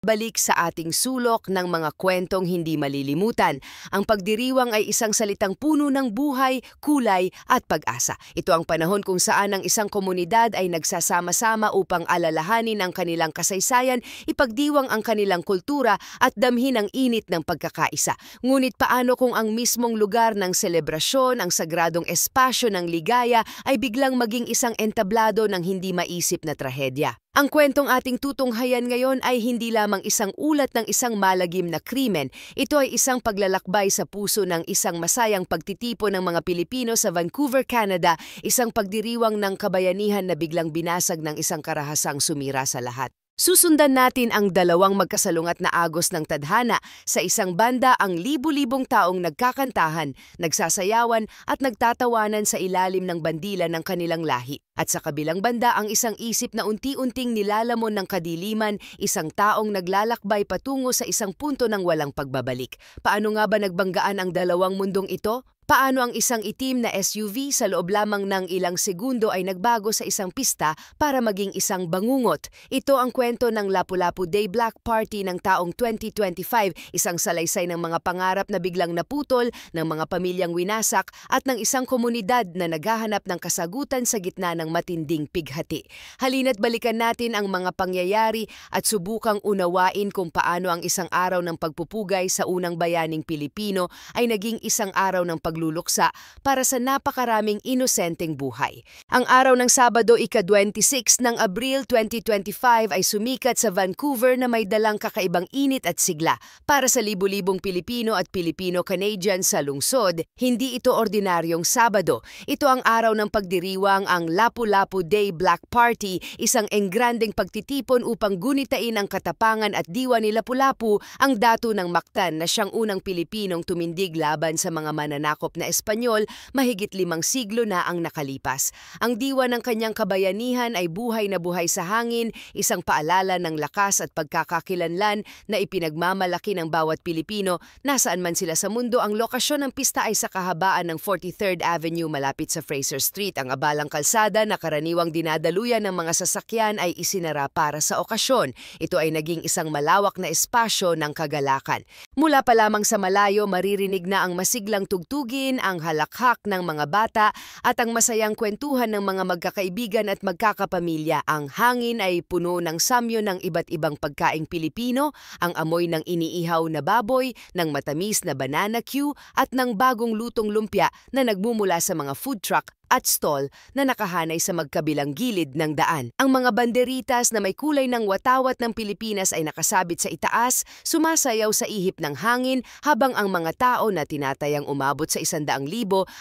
Balik sa ating sulok ng mga kwentong hindi malilimutan. Ang pagdiriwang ay isang salitang puno ng buhay, kulay at pag-asa. Ito ang panahon kung saan ang isang komunidad ay nagsasama-sama upang alalahanin ang kanilang kasaysayan, ipagdiwang ang kanilang kultura at damhin ang init ng pagkakaisa. Ngunit paano kung ang mismong lugar ng selebrasyon, ang sagradong espasyo ng ligaya ay biglang maging isang entablado ng hindi maisip na trahedya? Ang kwentong ating tutunghayan ngayon ay hindi lamang isang ulat ng isang malagim na krimen. Ito ay isang paglalakbay sa puso ng isang masayang pagtitipon ng mga Pilipino sa Vancouver, Canada, isang pagdiriwang ng kabayanihan na biglang binasag ng isang karahasang sumira sa lahat. Susundan natin ang dalawang magkasalungat na agos ng tadhana. Sa isang banda, ang libu-libong taong nagkakantahan, nagsasayawan at nagtatawanan sa ilalim ng bandila ng kanilang lahi. At sa kabilang banda, ang isang isip na unti-unting nilalamon ng kadiliman, isang taong naglalakbay patungo sa isang punto ng walang pagbabalik. Paano nga ba nagbanggaan ang dalawang mundong ito? Paano ang isang itim na SUV sa loob lamang ng ilang segundo ay nagbago sa isang pista para maging isang bangungot? Ito ang kwento ng Lapu-Lapu Day Black Party ng taong 2025, isang salaysay ng mga pangarap na biglang naputol, ng mga pamilyang winasak at ng isang komunidad na naghahanap ng kasagutan sa gitna ng matinding pighati. Halina't balikan natin ang mga pangyayari at subukang unawain kung paano ang isang araw ng pagpupugay sa unang bayaning Pilipino ay naging isang araw ng pagluluksa para sa napakaraming inosenteng buhay. Ang araw ng Sabado, ika-26 ng Abril 2025 ay sumikat sa Vancouver na may dalang kakaibang init at sigla. Para sa libu-libong Pilipino at Pilipino-Canadian sa lungsod, hindi ito ordinaryong Sabado. Ito ang araw ng pagdiriwang, ang Lapu-Lapu Day Black Party, isang engrandeng pagtitipon upang gunitain ang katapangan at diwa ni Lapu-Lapu, ang dato ng Mactan na siyang unang Pilipinong tumindig laban sa mga mananakop na Espanyol mahigit 5 siglo na ang nakalipas. Ang diwa ng kanyang kabayanihan ay buhay na buhay sa hangin, isang paalala ng lakas at pagkakakilanlan na ipinagmamalaki ng bawat Pilipino. Nasaan man sila sa mundo, ang lokasyon ng pista ay sa kahabaan ng 43rd Avenue malapit sa Fraser Street. Ang abalang kalsada na karaniwang dinadaluyan ng mga sasakyan ay isinara para sa okasyon. Ito ay naging isang malawak na espasyo ng kagalakan. Mula pa lamang sa malayo, maririnig na ang masiglang tugtugin, ang halakhak ng mga bata at ang masayang kwentuhan ng mga magkakaibigan at magkakapamilya. Ang hangin ay puno ng samyo ng iba't ibang pagkaing Pilipino, ang amoy ng iniihaw na baboy, ng matamis na banana Q at ng bagong lutong lumpia na nagmumula sa mga food truck at stall na nakahanay sa magkabilang gilid ng daan. Ang mga banderitas na may kulay ng watawat ng Pilipinas ay nakasabit sa itaas, sumasayaw sa ihip ng hangin habang ang mga tao na tinatayang umabot sa 100,000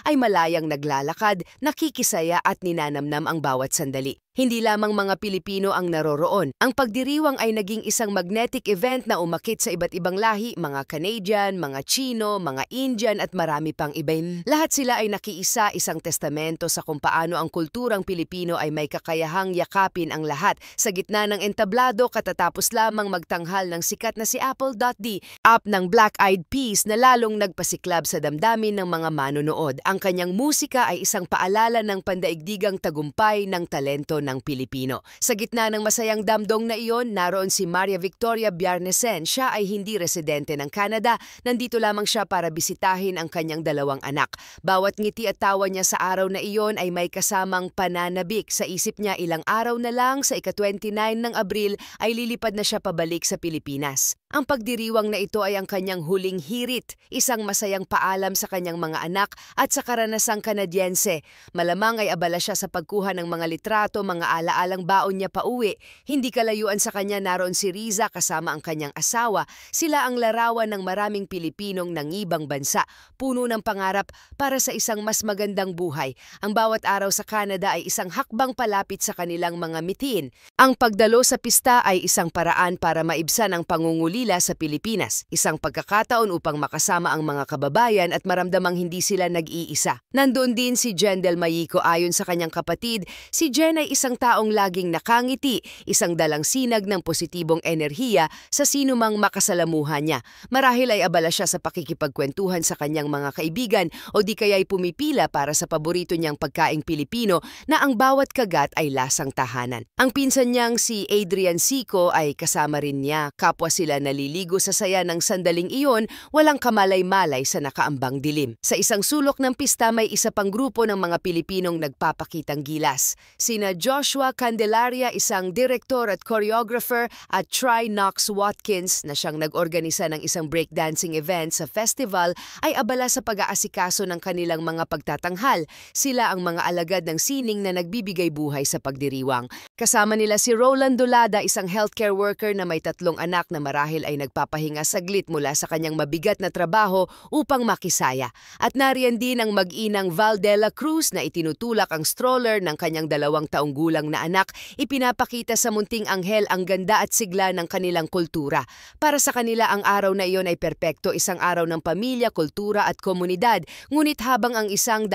ay malayang naglalakad, nakikisaya at ninanamnam ang bawat sandali. Hindi lamang mga Pilipino ang naroroon. Ang pagdiriwang ay naging isang magnetic event na umakit sa iba't ibang lahi, mga Canadian, mga Chino, mga Indian at marami pang iba. Lahat sila ay nakiisa, isang testamento sa kung paano ang kulturang Pilipino ay may kakayahang yakapin ang lahat. Sa gitna ng entablado, katatapos lamang magtanghal ng sikat na si Apple.D, up ng Black Eyed Peas na lalong nagpasiklab sa damdamin ng mga manonood. Ang kanyang musika ay isang paalala ng pandaigdigang tagumpay ng talento ng Pilipino. Sa gitna ng masayang damdong na iyon, naroon si Maria Victoria Biarnesen. Siya ay hindi residente ng Canada. Nandito lamang siya para bisitahin ang kanyang 2 anak. Bawat ngiti at tawa niya sa araw na iyon ay may kasamang pananabik. Sa isip niya, ilang araw na lang, sa ika-29 ng Abril, ay lilipad na siya pabalik sa Pilipinas. Ang pagdiriwang na ito ay ang kanyang huling hirit, isang masayang paalam sa kanyang mga anak at sa karanasang Kanadyense. Malamang ay abala siya sa pagkuha ng mga litrato, mga alaalang baon niya pauwi. Hindi kalayuan sa kanya naroon si Riza kasama ang kanyang asawa. Sila ang larawan ng maraming Pilipinong nangibang bansa, puno ng pangarap para sa isang mas magandang buhay. Ang bawat araw sa Canada ay isang hakbang palapit sa kanilang mga mitiin. Ang pagdalo sa pista ay isang paraan para maibsan ang pangungulila Manila sa Pilipinas, isang pagkakataon upang makasama ang mga kababayan at maramdamang hindi sila nag-iisa. Nandoon din si Jen Del Mayico. Ayon sa kanyang kapatid, si Jen ay isang taong laging nakangiti, isang dalang sinag ng positibong enerhiya sa sinumang makasalamuhan niya. Marahil ay abala siya sa pakikipagkwentuhan sa kanyang mga kaibigan o di kaya'y pumipila para sa paborito niyang pagkaing Pilipino na ang bawat kagat ay lasang tahanan. Ang pinsan niyang si Adrian Sico ay kasama rin niya. Kapwa sila naliligo sa saya ng sandaling iyon, walang kamalay-malay sa nakaambang dilim. Sa isang sulok ng pista may isa pang grupo ng mga Pilipinong nagpapakitang gilas. Sina Joshua Candelaria, isang direktor at choreographer, at Try Knox Watkins na siyang nag-organisa ng isang breakdancing event sa festival ay abala sa pag-aasikaso ng kanilang mga pagtatanghal. Sila ang mga alagad ng sining na nagbibigay buhay sa pagdiriwang. Kasama nila si Roland Dolada, isang healthcare worker na may 3 anak na marahil ay nagpapahinga saglit mula sa kanyang mabigat na trabaho upang makisaya. At nariyan din ang mag-inang Val de la Cruz na itinutulak ang stroller ng kanyang 2 taong gulang na anak. Ipinapakita sa munting anghel ang ganda at sigla ng kanilang kultura. Para sa kanila ang araw na iyon ay perpekto, isang araw ng pamilya, kultura at komunidad. Ngunit habang ang 100,000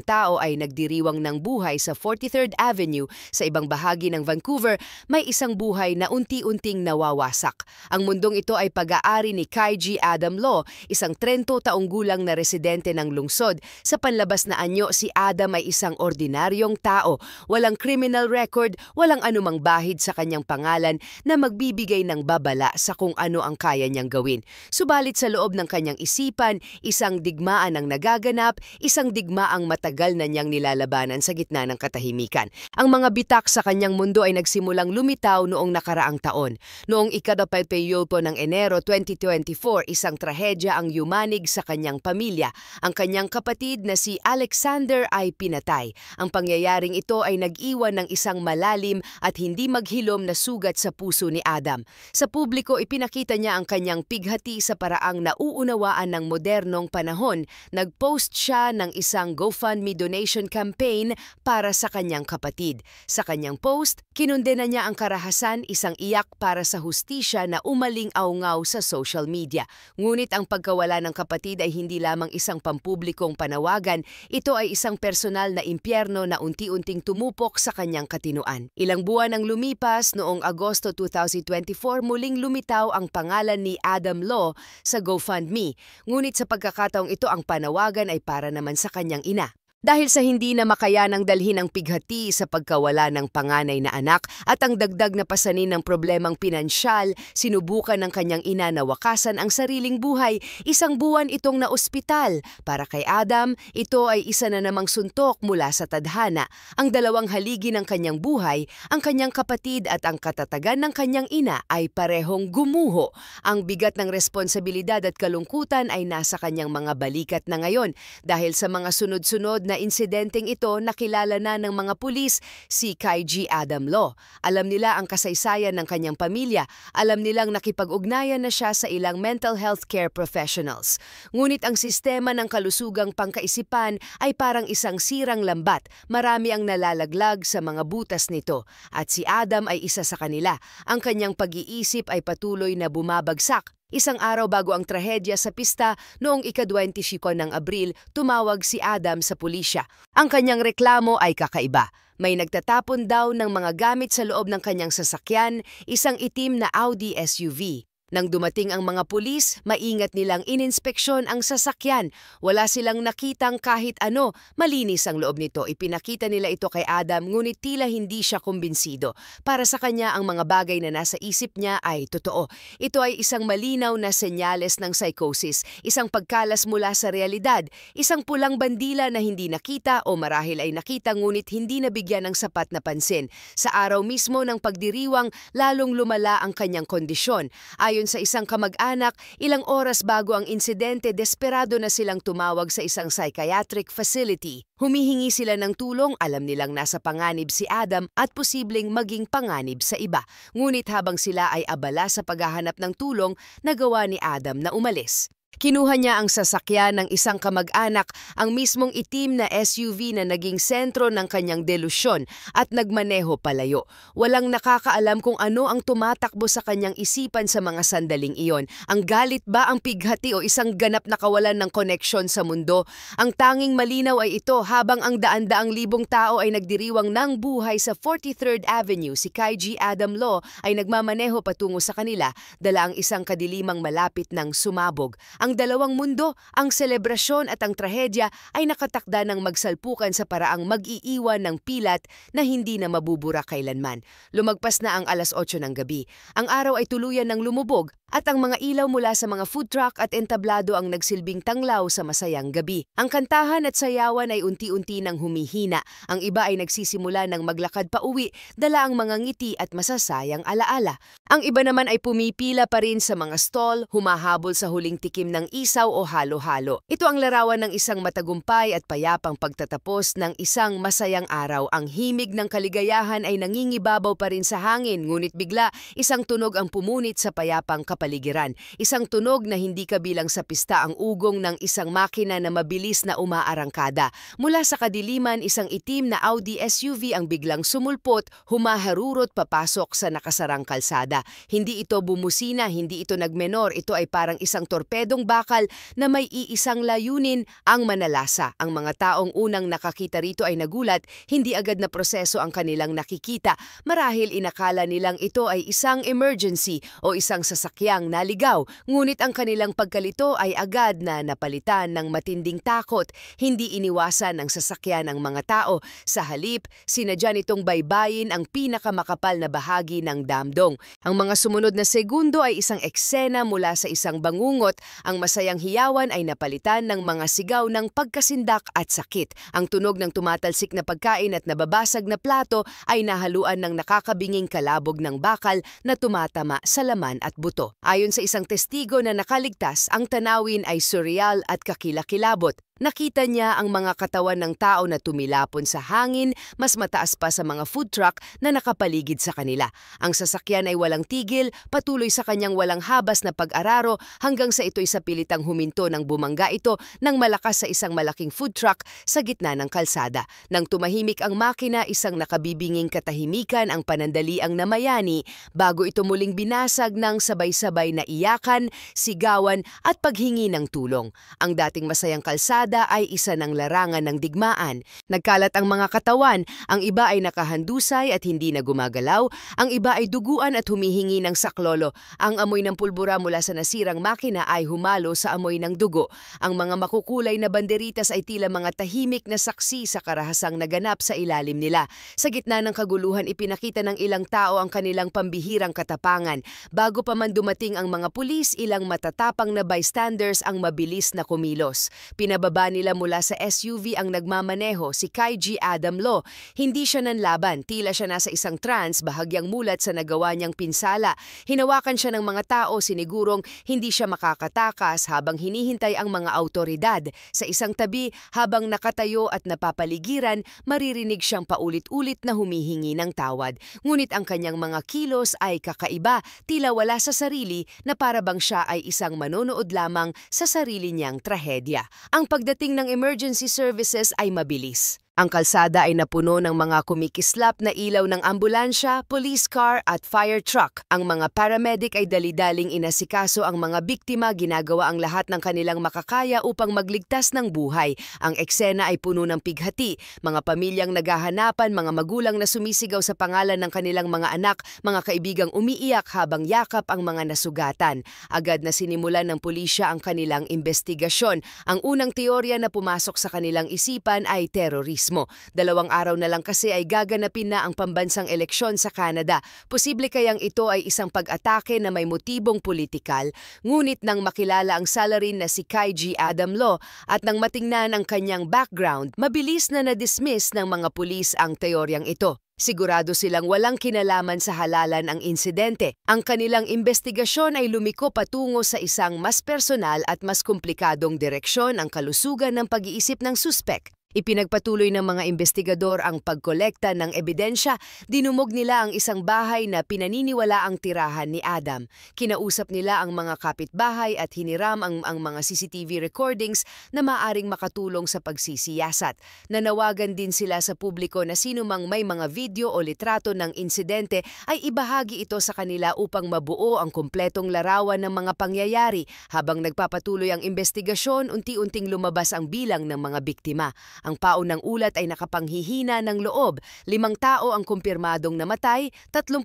tao ay nagdiriwang ng buhay sa 43rd Avenue sa ibang bahagi ng Vancouver, may isang buhay na unti-unting nawawasak. Ang mundong ito ay pag-aari ni Kaiji Adam Lo, isang 30 taong gulang na residente ng lungsod. Sa panlabas na anyo, si Adam ay isang ordinaryong tao. Walang criminal record, walang anumang bahid sa kanyang pangalan na magbibigay ng babala sa kung ano ang kaya niyang gawin. Subalit sa loob ng kanyang isipan, isang digmaan ang nagaganap, isang digmaang matagal na niyang nilalabanan sa gitna ng katahimikan. Ang mga bitak sa kanyang mundo ay nagsimulang lumitaw noong nakaraang taon. Noong ika-28 ng Enero 2024, isang trahedya ang yumanig sa kanyang pamilya. Ang kanyang kapatid na si Alexander ay pinatay. Ang pangyayaring ito ay nag-iwan ng isang malalim at hindi maghilom na sugat sa puso ni Adam. Sa publiko, ipinakita niya ang kanyang pighati sa paraang nauunawaan ng modernong panahon. Nag-post siya ng isang GoFundMe donation campaign para sa kanyang kapatid. Sa kanyang post, kinundena niya ang karahasan, isang iyak para sa hustisya na umaling-aungaw sa social media. Ngunit ang pagkawala ng kapatid ay hindi lamang isang pampublikong panawagan, ito ay isang personal na impyerno na unti-unting tumupok sa kanyang katinuan. Ilang buwan ang lumipas, noong Agosto 2024 muling lumitaw ang pangalan ni Adam Lo sa GoFundMe. Ngunit sa pagkakataong ito, ang panawagan ay para naman sa kanyang ina. Dahil sa hindi na makayanang dalhin ang pighati sa pagkawala ng panganay na anak at ang dagdag na pasanin ng problemang pinansyal, sinubukan ng kanyang ina na wakasan ang sariling buhay. 1 buwan itong naospital. Para kay Adam, ito ay isa na namang suntok mula sa tadhana. Ang 2 haligi ng kanyang buhay, ang kanyang kapatid at ang katatagan ng kanyang ina ay parehong gumuho. Ang bigat ng responsibilidad at kalungkutan ay nasa kanyang mga balikat na ngayon dahil sa mga sunod-sunod na insidenteng ito, nakilala na ng mga pulis si Kaiji Adam Lo. Alam nila ang kasaysayan ng kanyang pamilya. Alam nilang nakipag-ugnayan na siya sa ilang mental health care professionals. Ngunit ang sistema ng kalusugang pangkaisipan ay parang isang sirang lambat. Marami ang nalalaglag sa mga butas nito. At si Adam ay isa sa kanila. Ang kanyang pag-iisip ay patuloy na bumabagsak. Isang araw bago ang trahedya sa pista, noong ika-25 ng Abril, tumawag si Adam sa pulisya. Ang kanyang reklamo ay kakaiba. May nagtatapon daw ng mga gamit sa loob ng kanyang sasakyan, isang itim na Audi SUV. Nang dumating ang mga pulis, maingat nilang ininspeksyon ang sasakyan. Wala silang nakitang kahit ano. Malinis ang loob nito. Ipinakita nila ito kay Adam, ngunit tila hindi siya kumbinsido. Para sa kanya, ang mga bagay na nasa isip niya ay totoo. Ito ay isang malinaw na senyales ng psychosis, isang pagkalas mula sa realidad, isang pulang bandila na hindi nakita o marahil ay nakita ngunit hindi nabigyan ng sapat na pansin. Sa araw mismo ng pagdiriwang, lalong lumala ang kanyang kondisyon. Ayon sa isang kamag-anak, ilang oras bago ang insidente, desperado na silang tumawag sa isang psychiatric facility. Humihingi sila ng tulong, alam nilang nasa panganib si Adam at posibleng maging panganib sa iba. Ngunit habang sila ay abala sa paghahanap ng tulong, nagawa ni Adam na umalis. Kinuha niya ang sasakyan ng isang kamag-anak, ang mismong itim na SUV na naging sentro ng kanyang delusyon at nagmaneho palayo. Walang nakakaalam kung ano ang tumatakbo sa kanyang isipan sa mga sandaling iyon. Ang galit ba, ang pighati o isang ganap na kawalan ng koneksyon sa mundo? Ang tanging malinaw ay ito, habang ang daan-daang libong tao ay nagdiriwang ng buhay sa 43rd Avenue, si Kai G. Adam Law ay nagmamaneho patungo sa kanila, dala ang isang kadilimang malapit ng sumabog. Ang dalawang mundo, ang selebrasyon at ang trahedya ay nakatakda ng magsalpukan sa paraang mag-iiwan ng pilat na hindi na mabubura kailanman. Lumagpas na ang alas 8 ng gabi. Ang araw ay tuluyan ng lumubog at ang mga ilaw mula sa mga food truck at entablado ang nagsilbing tanglaw sa masayang gabi. Ang kantahan at sayawan ay unti-unti nang humihina. Ang iba ay nagsisimula ng maglakad pa uwi, dala ang mga ngiti at masasayang alaala. Ang iba naman ay pumipila pa rin sa mga stall, humahabol sa huling tikim ng isaw o halo-halo. Ito ang larawan ng isang matagumpay at payapang pagtatapos ng isang masayang araw. Ang himig ng kaligayahan ay nangingibabaw pa rin sa hangin, ngunit bigla isang tunog ang pumunit sa payapang kapaligiran. Isang tunog na hindi kabilang sa pista, ang ugong ng isang makina na mabilis na umaarangkada. Mula sa kadiliman, isang itim na Audi SUV ang biglang sumulpot, humaharurot papasok sa nakasarang kalsada. Hindi ito bumusina, hindi ito nagmenor, ito ay parang isang torpedong bakal na may iisang layunin, ang manalasa. Ang mga taong unang nakakita rito ay nagulat, hindi agad na proseso ang kanilang nakikita. Marahil inakala nilang ito ay isang emergency o isang sasakyang naligaw, ngunit ang kanilang pagkalito ay agad na napalitan ng matinding takot. Hindi iniwasan ng sasakyan ang mga tao. Sa halip, sinadya nitong baybayin ang pinakamakapal na bahagi ng damdong. Ang mga sumunod na segundo ay isang eksena mula sa isang bangungot. Ang masayang hiyawan ay napalitan ng mga sigaw ng pagkasindak at sakit. Ang tunog ng tumatalsik na pagkain at nababasag na plato ay nahaluan ng nakakabinging kalabog ng bakal na tumatama sa laman at buto. Ayon sa isang testigo na nakaligtas, ang tanawin ay surreal at kakilakilabot. Nakita niya ang mga katawan ng tao na tumilapon sa hangin, mas mataas pa sa mga food truck na nakapaligid sa kanila. Ang sasakyan ay walang tigil, patuloy sa kanyang walang habas na pag-araro hanggang sa ito'y sapilitang huminto ng bumangga ito ng malakas sa isang malaking food truck sa gitna ng kalsada. Nang tumahimik ang makina, isang nakabibinging katahimikan ang panandaliang namayani bago ito muling binasag ng sabay-sabay na iyakan, sigawan at paghingi ng tulong. Ang dating masayang kalsada ay isa ng larangan ng digmaan. Nagkalat ang mga katawan, ang iba ay nakahandusay at hindi na gumagalaw, ang iba ay duguan at humihingi ng saklolo. Ang amoy ng pulbura mula sa nasirang makina ay humalo sa amoy ng dugo. Ang mga makukulay na banderitas ay tila mga tahimik na saksi sa karahasang naganap sa ilalim nila. Sa gitna ng kaguluhan, ipinakita ng ilang tao ang kanilang pambihirang katapangan. Bago pa man dumating ang mga pulis, ilang matatapang na bystanders ang mabilis na kumilos. Pinababa nila mula sa SUV ang nagmamaneho, si Kai G. Adam Law. Hindi siya nanlaban, tila siya nasa isang trance, bahagyang mulat sa nagawa niyang pinsala. Hinawakan siya ng mga tao, sinigurong hindi siya makakatakas habang hinihintay ang mga autoridad. Sa isang tabi, habang nakatayo at napapaligiran, maririnig siyang paulit-ulit na humihingi ng tawad. Ngunit ang kanyang mga kilos ay kakaiba, tila wala sa sarili, na para bang siya ay isang manonood lamang sa sarili niyang trahedya. Ang pagdating ng emergency services ay mabilis. Ang kalsada ay napuno ng mga kumikislap na ilaw ng ambulansya, police car at fire truck. Ang mga paramedic ay dali-daling inasikaso ang mga biktima, ginagawa ang lahat ng kanilang makakaya upang magligtas ng buhay. Ang eksena ay puno ng pighati, mga pamilyang naghahanapan, mga magulang na sumisigaw sa pangalan ng kanilang mga anak, mga kaibigang umiiyak habang yakap ang mga nasugatan. Agad na sinimulan ng pulisya ang kanilang investigasyon. Ang unang teorya na pumasok sa kanilang isipan ay terorismo. 2 araw na lang kasi ay gaganapin na ang pambansang eleksyon sa Canada. Posible kayang ito ay isang pag-atake na may motibong politikal, ngunit nang makilala ang salarin na si Kai G. Adam Law at nang matingnan ang kanyang background, mabilis na na-dismiss ng mga pulis ang teoryang ito. Sigurado silang walang kinalaman sa halalan ang insidente. Ang kanilang investigasyon ay lumiko patungo sa isang mas personal at mas komplikadong direksyon, ang kalusugan ng pag-iisip ng suspek. Ipinagpatuloy ng mga investigador ang pagkolekta ng ebidensya. Dinumog nila ang isang bahay na pinaniniwala ang tirahan ni Adam. Kinausap nila ang mga kapitbahay at hiniram ang mga CCTV recordings na maaring makatulong sa pagsisiyasat. Nanawagan din sila sa publiko na sinumang may mga video o litrato ng insidente ay ibahagi ito sa kanila upang mabuo ang kumpletong larawan ng mga pangyayari. Habang nagpapatuloy ang investigasyon, unti-unting lumabas ang bilang ng mga biktima. Ang paunang ulat ay nakapanghihina ng loob. 5 tao ang kumpirmadong namatay, 32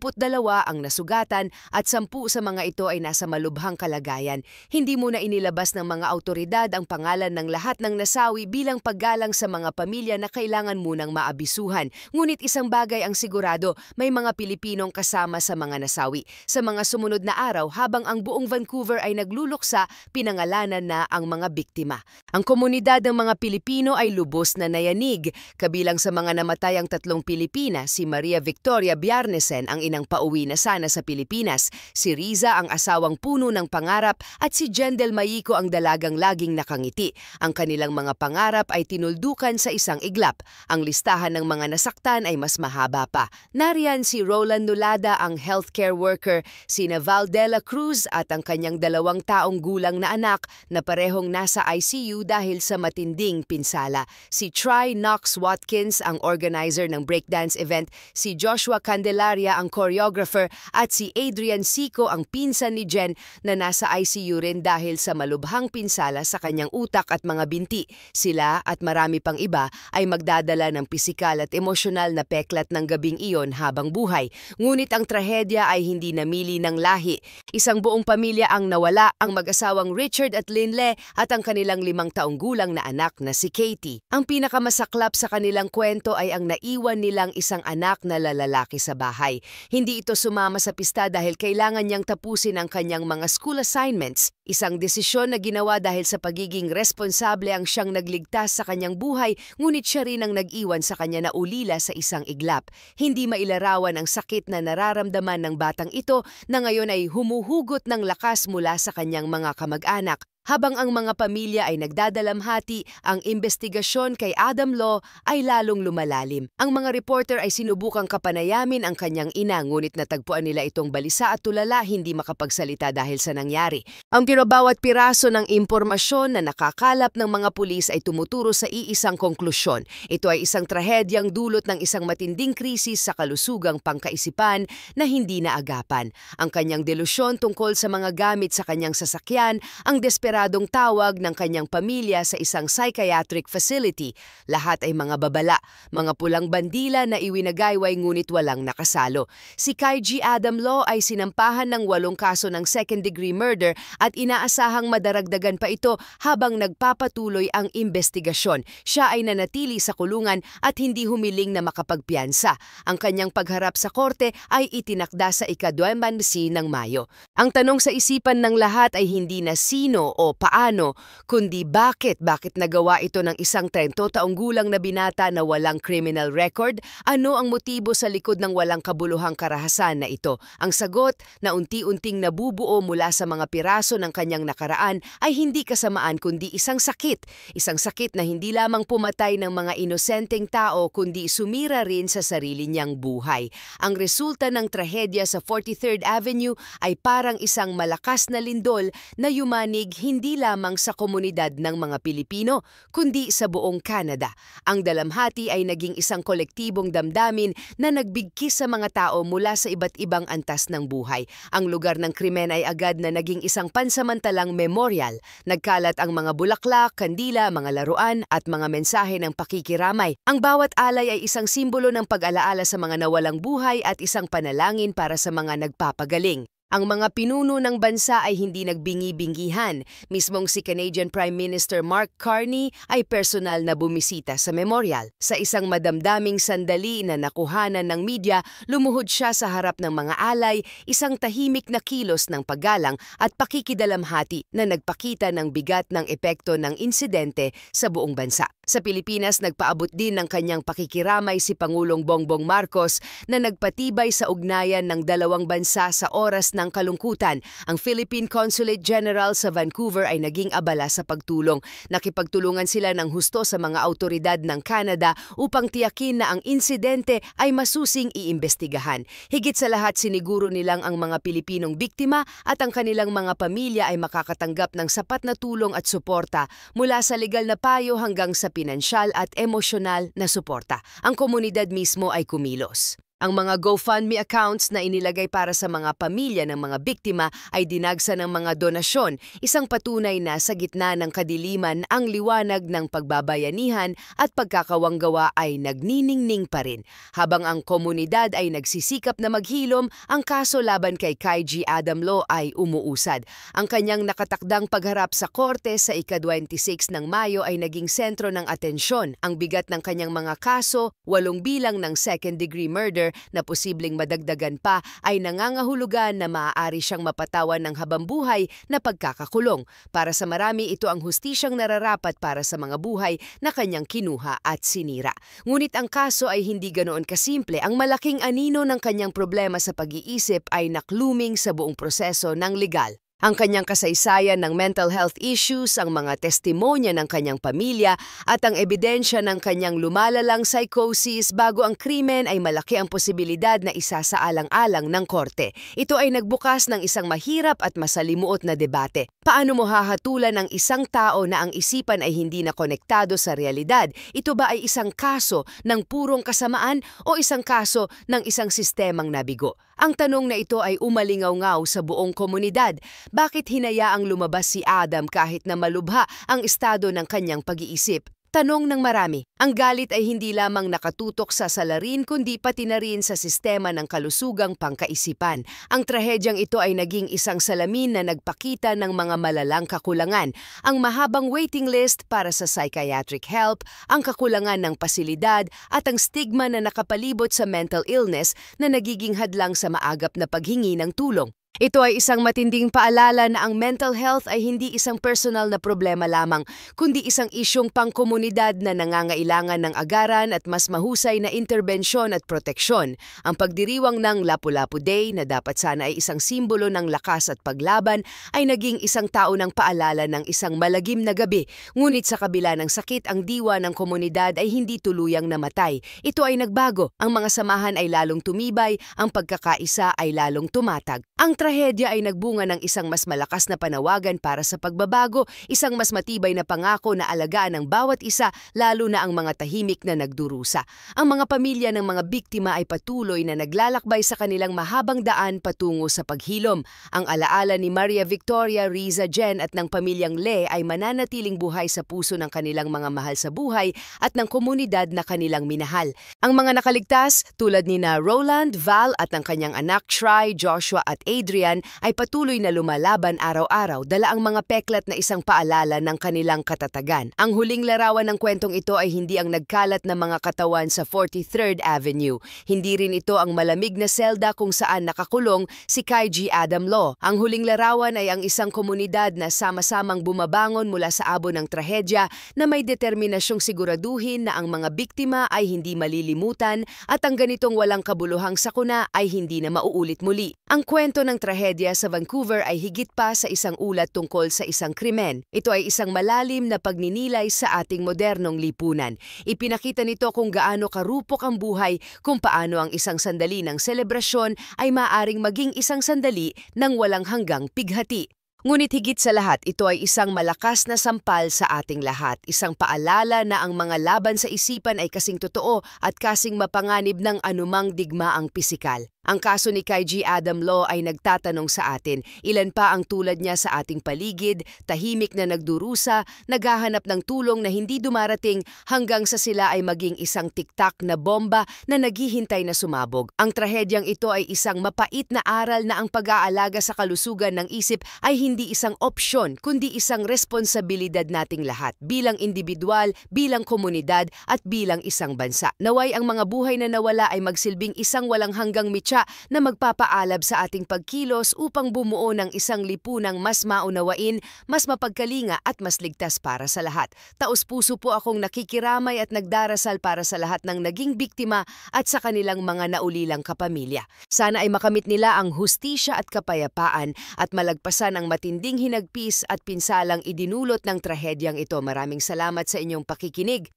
ang nasugatan at 10 sa mga ito ay nasa malubhang kalagayan. Hindi muna inilabas ng mga autoridad ang pangalan ng lahat ng nasawi bilang paggalang sa mga pamilya na kailangan munang maabisuhan. Ngunit isang bagay ang sigurado, may mga Pilipinong kasama sa mga nasawi. Sa mga sumunod na araw, habang ang buong Vancouver ay nagluluksa, pinangalanan na ang mga biktima. Ang komunidad ng mga Pilipino ay lubos na nayanig. Kabilang sa mga namatay ang 3 Pilipina, si Maria Victoria Biarnesen, ang inang pauwi na sana sa Pilipinas, si Riza, ang asawang puno ng pangarap, at si Jendel Mayiko, ang dalagang laging nakangiti. Ang kanilang mga pangarap ay tinuldukan sa isang iglap. Ang listahan ng mga nasaktan ay mas mahaba pa. Nariyan si Roland Nulada, ang healthcare worker, si Naval de la Cruz at ang kanyang 2 taong gulang na anak na parehong nasa ICU dahil sa matinding pinsala. Si Try Knox Watkins, ang organizer ng breakdance event, si Joshua Candelaria, ang choreographer, at si Adrian Sico, ang pinsan ni Jen na nasa ICU rin dahil sa malubhang pinsala sa kanyang utak at mga binti. Sila at marami pang iba ay magdadala ng pisikal at emosyonal na peklat ng gabing iyon habang buhay. Ngunit ang trahedya ay hindi namili ng lahi. Isang buong pamilya ang nawala, ang mag-asawang Richard at Linle at ang kanilang 5 taong gulang na anak na si Katie. Ang pinakamasaklap sa kanilang kwento ay ang naiwan nilang isang anak na lalaki sa bahay. Hindi ito sumama sa pista dahil kailangan niyang tapusin ang kanyang mga school assignments. Isang desisyon na ginawa dahil sa pagiging responsable ang siyang nagligtas sa kanyang buhay, ngunit siya rin ang nag-iwan sa kanya na ulila sa isang iglap. Hindi mailarawan ang sakit na nararamdaman ng batang ito na ngayon ay humuhugot ng lakas mula sa kanyang mga kamag-anak. Habang ang mga pamilya ay nagdadalamhati, ang investigasyon kay Adam Lo ay lalong lumalalim. Ang mga reporter ay sinubukang kapanayamin ang kanyang ina, ngunit natagpuan nila itong balisa at tulala, hindi makapagsalita dahil sa nangyari. Ang bawat piraso ng impormasyon na nakakalap ng mga pulis ay tumuturo sa iisang konklusyon. Ito ay isang trahedyang dulot ng isang matinding krisis sa kalusugang pangkaisipan na hindi naagapan. Ang kanyang delusyon tungkol sa mga gamit sa kanyang sasakyan, ang desperadong tawag ng kanyang pamilya sa isang psychiatric facility. Lahat ay mga babala, mga pulang bandila na iwinagayway ngunit walang nakasalo. Si Kaiji Adam Lo ay sinampahan ng 8 kaso ng second-degree murder at inaasahang madaragdagan pa ito habang nagpapatuloy ang investigasyon. Siya ay nanatili sa kulungan at hindi humiling na makapagpiyansa. Ang kanyang pagharap sa korte ay itinakda sa ika-12 ng Mayo. Ang tanong sa isipan ng lahat ay hindi na sino o paano, kundi bakit nagawa ito ng isang 30 taong gulang na binata na walang criminal record? Ano ang motibo sa likod ng walang kabuluhang karahasan na ito? Ang sagot na unti-unting nabubuo mula sa mga piraso ng kanyang nakaraan ay hindi kasamaan kundi isang sakit. Isang sakit na hindi lamang pumatay ng mga inosenteng tao kundi sumira rin sa sarili niyang buhay. Ang resulta ng trahedya sa 43rd Avenue ay parang isang malakas na lindol na yumanig hindi lamang sa komunidad ng mga Pilipino kundi sa buong Canada. Ang dalamhati ay naging isang kolektibong damdamin na nagbigkis sa mga tao mula sa iba't ibang antas ng buhay. Ang lugar ng krimen ay agad na naging isang pansamantalang memorial. Nagkalat ang mga bulaklak, kandila, mga laruan at mga mensahe ng pakikiramay. Ang bawat alay ay isang simbolo ng pag-alaala sa mga nawalang buhay at isang panalangin para sa mga nagpapagaling. Ang mga pinuno ng bansa ay hindi nagbingi-bingihan. Mismong si Canadian Prime Minister Mark Carney ay personal na bumisita sa memorial. Sa isang madamdaming sandali na nakuhanan ng media, lumuhod siya sa harap ng mga alay, isang tahimik na kilos ng paggalang at pakikidalamhati na nagpakita ng bigat ng epekto ng insidente sa buong bansa. Sa Pilipinas, nagpaabot din ng kanyang pakikiramay si Pangulong Bongbong Marcos na nagpatibay sa ugnayan ng dalawang bansa sa oras ng ng kalungkutan. Ang Philippine Consulate General sa Vancouver ay naging abala sa pagtulong. Nakipagtulungan sila ng husto sa mga autoridad ng Canada upang tiyakin na ang insidente ay masusing iimbestigahan. Higit sa lahat, siniguro nilang ang mga Pilipinong biktima at ang kanilang mga pamilya ay makakatanggap ng sapat na tulong at suporta mula sa legal na payo hanggang sa pinansyal at emosyonal na suporta. Ang komunidad mismo ay kumilos. Ang mga GoFundMe accounts na inilagay para sa mga pamilya ng mga biktima ay dinagsa ng mga donasyon, isang patunay na sa gitna ng kadiliman ang liwanag ng pagbabayanihan at pagkakawanggawa ay nagniningning pa rin. Habang ang komunidad ay nagsisikap na maghilom, ang kaso laban kay G. Adam Lo ay umuusad. Ang kanyang nakatakdang pagharap sa korte sa ika-26 ng Mayo ay naging sentro ng atensyon. Ang bigat ng kanyang mga kaso, 8 bilang ng second-degree murder, na posibleng madagdagan pa ay nangangahulugan na maaari siyang mapatawan ng habambuhay na pagkakakulong. Para sa marami, ito ang hustisyang nararapat para sa mga buhay na kanyang kinuha at sinira. Ngunit ang kaso ay hindi ganoon kasimple. Ang malaking anino ng kanyang problema sa pag-iisip ay nakluming sa buong proseso ng legal. Ang kanyang kasaysayan ng mental health issues, ang mga testimonya ng kanyang pamilya at ang ebidensya ng kanyang lumalalang psychosis bago ang krimen ay malaki ang posibilidad na isasaalang-alang ng korte. Ito ay nagbukas ng isang mahirap at masalimuot na debate. Paano mo hahatulan ng isang tao na ang isipan ay hindi na konektado sa realidad? Ito ba ay isang kaso ng purong kasamaan o isang kaso ng isang sistemang nabigo? Ang tanong na ito ay umalingaw-ngaw sa buong komunidad. Bakit hinayaang lumabas si Adam kahit na malubha ang estado ng kanyang pag-iisip? Tanong ng marami. Ang galit ay hindi lamang nakatutok sa salarin kundi pati na rin sa sistema ng kalusugang pangkaisipan. Ang trahedyang ito ay naging isang salamin na nagpakita ng mga malalang kakulangan. Ang mahabang waiting list para sa psychiatric help, ang kakulangan ng pasilidad at ang stigma na nakapalibot sa mental illness na nagiging hadlang sa maagap na paghingi ng tulong. Ito ay isang matinding paalala na ang mental health ay hindi isang personal na problema lamang, kundi isang isyong pangkomunidad na nangangailangan ng agaran at mas mahusay na interbensyon at proteksyon. Ang pagdiriwang ng Lapu-Lapu Day na dapat sana ay isang simbolo ng lakas at paglaban ay naging isang taunang paalala ng isang malagim na gabi. Ngunit sa kabila ng sakit, ang diwa ng komunidad ay hindi tuluyang namatay. Ito ay nagbago. Ang mga samahan ay lalong tumibay, ang pagkakaisa ay lalong tumatag. Ang trahedya ay nagbunga ng isang mas malakas na panawagan para sa pagbabago, isang mas matibay na pangako na alagaan ng bawat isa, lalo na ang mga tahimik na nagdurusa. Ang mga pamilya ng mga biktima ay patuloy na naglalakbay sa kanilang mahabang daan patungo sa paghilom. Ang alaala ni Maria Victoria, Riza Jen at ng pamilyang Le ay mananatiling buhay sa puso ng kanilang mga mahal sa buhay at ng komunidad na kanilang minahal. Ang mga nakaligtas, tulad ni na Roland, Val at ng kanyang anak Try, Joshua at Adrian, ay patuloy na lumalaban araw-araw, dala ang mga peklat na isang paalala ng kanilang katatagan. Ang huling larawan ng kwentong ito ay hindi ang nagkalat na mga katawan sa 43rd Avenue. Hindi rin ito ang malamig na selda kung saan nakakulong si G. Adam Lo. Ang huling larawan ay ang isang komunidad na sama-samang bumabangon mula sa abo ng trahedya na may determinasyong siguraduhin na ang mga biktima ay hindi malilimutan at ang ganitong walang kabuluhang sakuna ay hindi na mauulit muli. Ang kwento ng trahedya sa Vancouver ay higit pa sa isang ulat tungkol sa isang krimen. Ito ay isang malalim na pagninilay sa ating modernong lipunan. Ipinakita nito kung gaano karupok ang buhay, kung paano ang isang sandali ng selebrasyon ay maaring maging isang sandali ng walang hanggang pighati. Ngunit higit sa lahat, ito ay isang malakas na sampal sa ating lahat, isang paalala na ang mga laban sa isipan ay kasing totoo at kasing mapanganib ng anumang digmaang pisikal. Ang kaso ni G. Adam Lo ay nagtatanong sa atin, ilan pa ang tulad niya sa ating paligid, tahimik na nagdurusa, naghahanap ng tulong na hindi dumarating hanggang sa sila ay maging isang tiktak na bomba na naghihintay na sumabog. Ang trahedyang ito ay isang mapait na aral na ang pag-aalaga sa kalusugan ng isip ay hindi isang opsyon, kundi isang responsibilidad nating lahat, bilang individual, bilang komunidad at bilang isang bansa. Naway ang mga buhay na nawala ay magsilbing isang walang hanggang mitya hustisya na magpapaalab sa ating pagkilos upang bumuo ng isang lipunang mas maunawain, mas mapagkalinga at mas ligtas para sa lahat. Taos-puso po akong nakikiramay at nagdarasal para sa lahat ng naging biktima at sa kanilang mga naulilang kapamilya. Sana ay makamit nila ang hustisya at kapayapaan at malagpasan ang matinding hinagpis at pinsalang idinulot ng trahedyang ito. Maraming salamat sa inyong pakikinig.